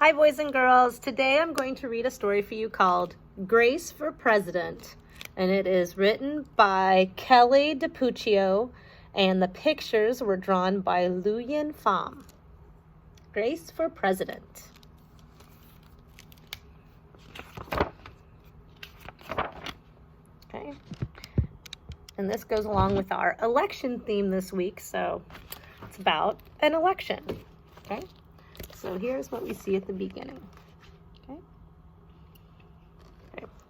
Hi, boys and girls. Today I'm going to read a story for you called Grace for President. And it is written by Kelly DiPuccio, and the pictures were drawn by Luyen Pham. Grace for President. Okay. And this goes along with our election theme this week, so it's about an election. Okay. So here's what we see at the beginning. Okay.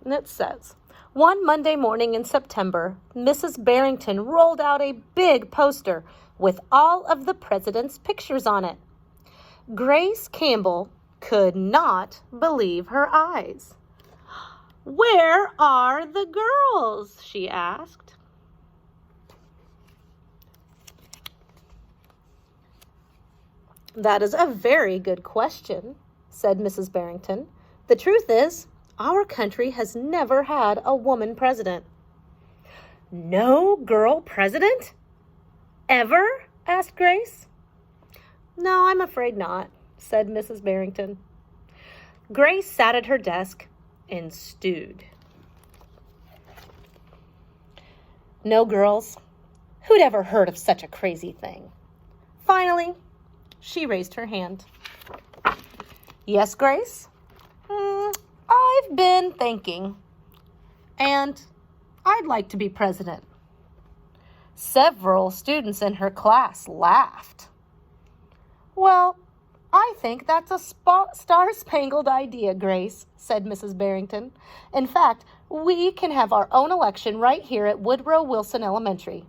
And it says, one Monday morning in September, Mrs. Barrington rolled out a big poster with all of the president's pictures on it. Grace Campbell could not believe her eyes. "Where are the girls?" she asked. "That is a very good question," said Mrs. Barrington. "The truth is, our country has never had a woman president." "No girl president? Ever?" asked Grace. "No, I'm afraid not," said Mrs. Barrington. Grace sat at her desk and stewed. No girls? Who'd ever heard of such a crazy thing? Finally, she raised her hand. "Yes, Grace? I've been thinking, and I'd like to be president." Several students in her class laughed. "Well, I think that's a star-spangled idea, Grace," said Mrs. Barrington. "In fact, we can have our own election right here at Woodrow Wilson Elementary."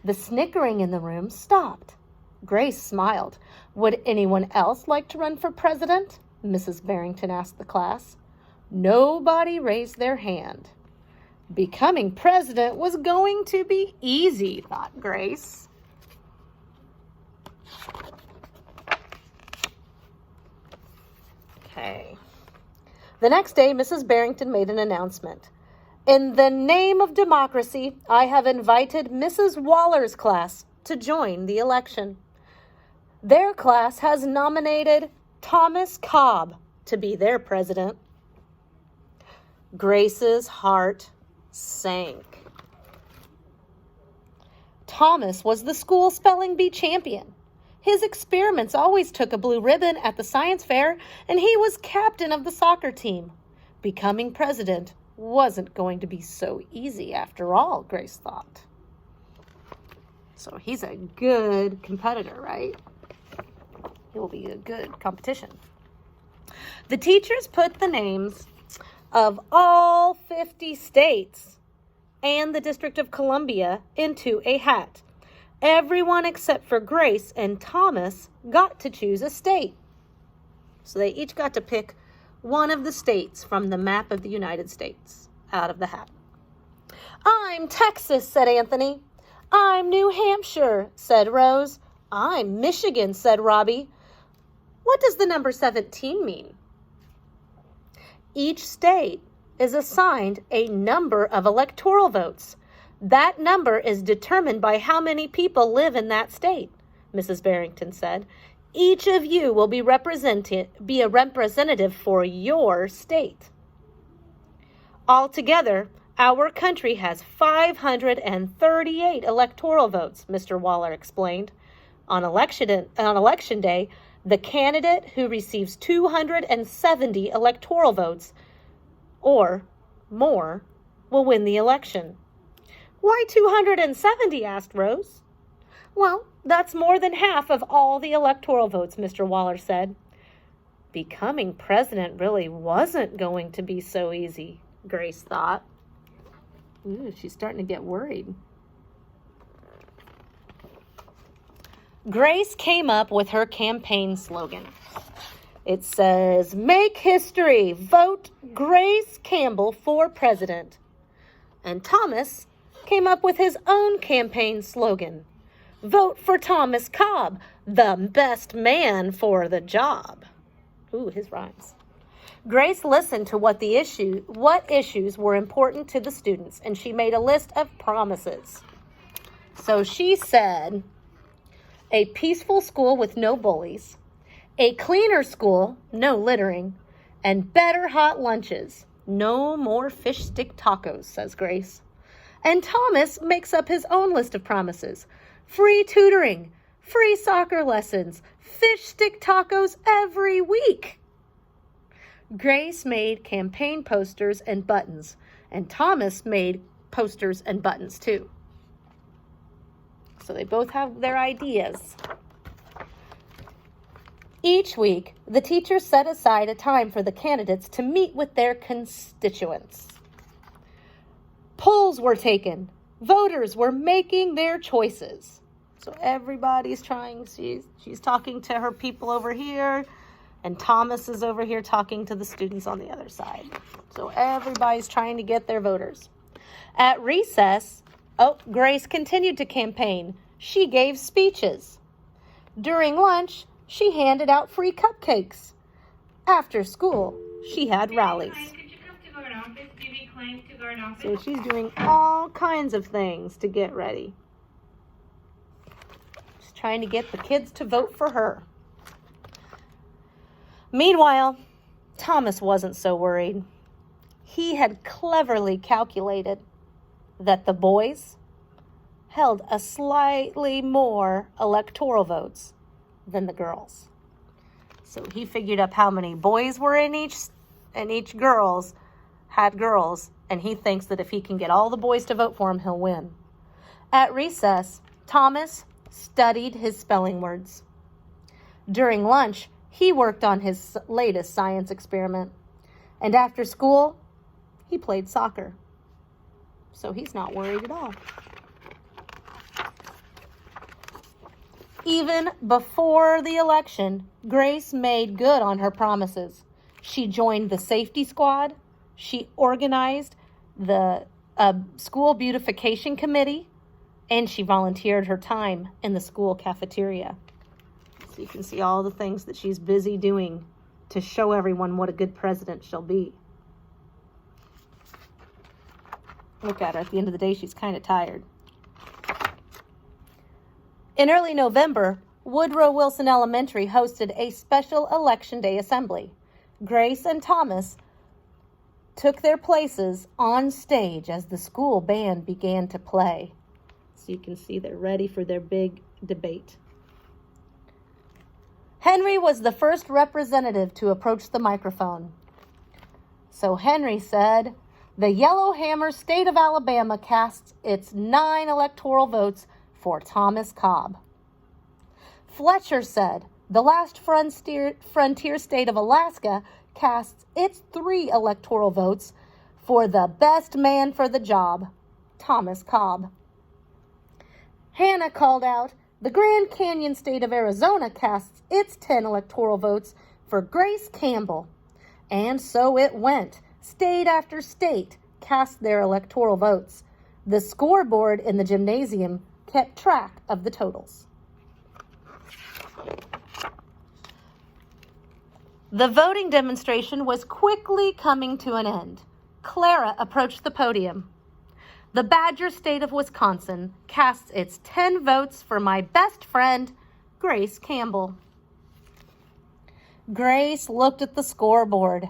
The snickering in the room stopped. Grace smiled. "Would anyone else like to run for president?" Mrs. Barrington asked the class. Nobody raised their hand. Becoming president was going to be easy, thought Grace. Okay. The next day, Mrs. Barrington made an announcement. "In the name of democracy, I have invited Mrs. Waller's class to join the election. Their class has nominated Thomas Cobb to be their president." Grace's heart sank. Thomas was the school spelling bee champion. His experiments always took a blue ribbon at the science fair, and he was captain of the soccer team. Becoming president wasn't going to be so easy after all, Grace thought. So he's a good competitor, right? It will be a good competition. The teachers put the names of all 50 states and the District of Columbia into a hat. Everyone except for Grace and Thomas got to choose a state. So they each got to pick one of the states from the map of the United States out of the hat. "I'm Texas," said Anthony. "I'm New Hampshire," said Rose. "I'm Michigan," said Robbie. "What does the number 17 mean?" Each state is assigned a number of electoral votes. That number is determined by how many people live in that state, Mrs. Barrington said. Each of you will be a representative for your state. Altogether, our country has 538 electoral votes, Mr. Waller explained. On election day, the candidate who receives 270 electoral votes or more will win the election. "Why 270? asked Rose. "Well, that's more than half of all the electoral votes," Mr. Waller said. Becoming president really wasn't going to be so easy, Grace thought. Ooh, she's starting to get worried. Grace came up with her campaign slogan. It says, "Make history, vote Grace Campbell for president." And Thomas came up with his own campaign slogan, "Vote for Thomas Cobb, the best man for the job." Ooh, his rhymes. Grace listened to what issues were important to the students, and she made a list of promises. So she said, a peaceful school with no bullies, A cleaner school, no littering, and better hot lunches. No more fish stick tacos, says Grace. And Thomas makes up his own list of promises. Free tutoring, free soccer lessons, fish stick tacos every week. Grace made campaign posters and buttons, and Thomas made posters and buttons too. So they both have their ideas. Each week, the teachers set aside a time for the candidates to meet with their constituents. Polls were taken. Voters were making their choices. So everybody's trying, she's talking to her people over here, and Thomas is over here talking to the students on the other side. So everybody's trying to get their voters. At recess, Grace continued to campaign. She gave speeches. During lunch, she handed out free cupcakes. After school, she had rallies. So she's doing all kinds of things to get ready. She's trying to get the kids to vote for her. Meanwhile, Thomas wasn't so worried. He had cleverly calculated that the boys held a slightly more electoral votes than the girls. So he figured up how many boys were in each, and each girls had girls, and he thinks that if he can get all the boys to vote for him, he'll win. At recess, Thomas studied his spelling words. During lunch, he worked on his latest science experiment. And after school, he played soccer. So he's not worried at all. Even before the election, Grace made good on her promises. She joined the safety squad. She organized the school beautification committee, and she volunteered her time in the school cafeteria. So you can see all the things that she's busy doing to show everyone what a good president she'll be. Look at her. At the end of the day, she's kind of tired. In early November, Woodrow Wilson Elementary hosted a special Election Day assembly. Grace and Thomas took their places on stage as the school band began to play. So you can see they're ready for their big debate. Henry was the first representative to approach the microphone. So Henry said, "The Yellowhammer State of Alabama casts its 9 electoral votes for Thomas Cobb." Fletcher said, "The last frontier state of Alaska casts its 3 electoral votes for the best man for the job, Thomas Cobb." Hannah called out, "The Grand Canyon state of Arizona casts its 10 electoral votes for Grace Campbell." And so it went. State after state cast their electoral votes. The scoreboard in the gymnasium kept track of the totals. The voting demonstration was quickly coming to an end. Clara approached the podium. "The Badger State of Wisconsin casts its 10 votes for my best friend, Grace Campbell." Grace looked at the scoreboard.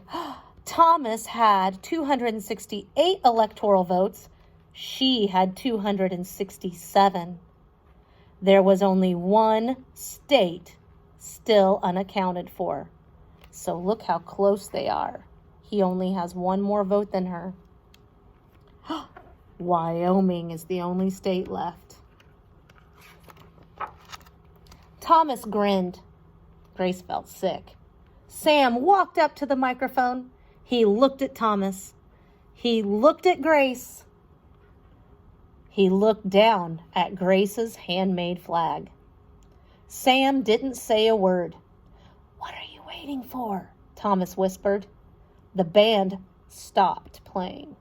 Thomas had 268 electoral votes. She had 267. There was only one state still unaccounted for. So look how close they are. He only has one more vote than her. Wyoming is the only state left. Thomas grinned. Grace felt sick. Sam walked up to the microphone. He looked at Thomas. He looked at Grace. He looked down at Grace's handmade flag. Sam didn't say a word. "What are you waiting for?" Thomas whispered. The band stopped playing.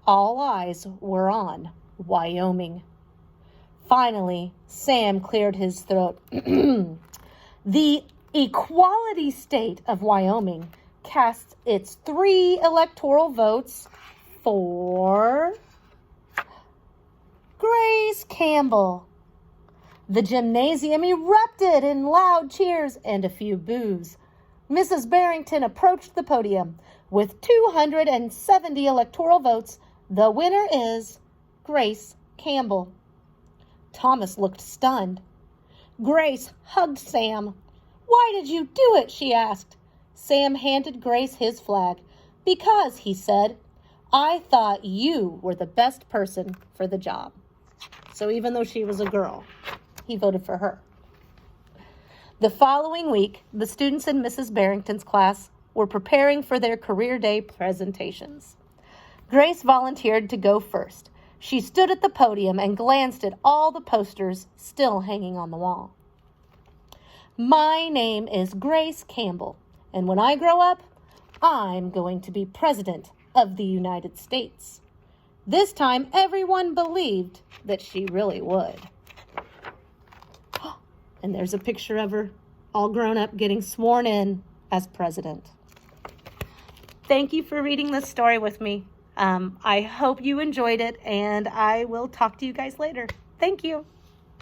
All eyes were on Wyoming. Finally, Sam cleared his throat. The Equality State of Wyoming casts its 3 electoral votes for Grace Campbell. The gymnasium erupted in loud cheers and a few boos. Mrs. Barrington approached the podium. With 270 electoral votes, the winner is Grace Campbell. Thomas looked stunned. Grace hugged Sam. "Why did you do it?" she asked. Sam handed Grace his flag. "Because," he said, "I thought you were the best person for the job." So even though she was a girl, he voted for her. The following week, the students in Mrs. Barrington's class were preparing for their career day presentations. Grace volunteered to go first. She stood at the podium and glanced at all the posters still hanging on the wall. "My name is Grace Campbell, and when I grow up, I'm going to be President of the United States." This time, everyone believed that she really would. And there's a picture of her all grown up getting sworn in as president. Thank you for reading this story with me. I hope you enjoyed it, and I will talk to you guys later. Thank you.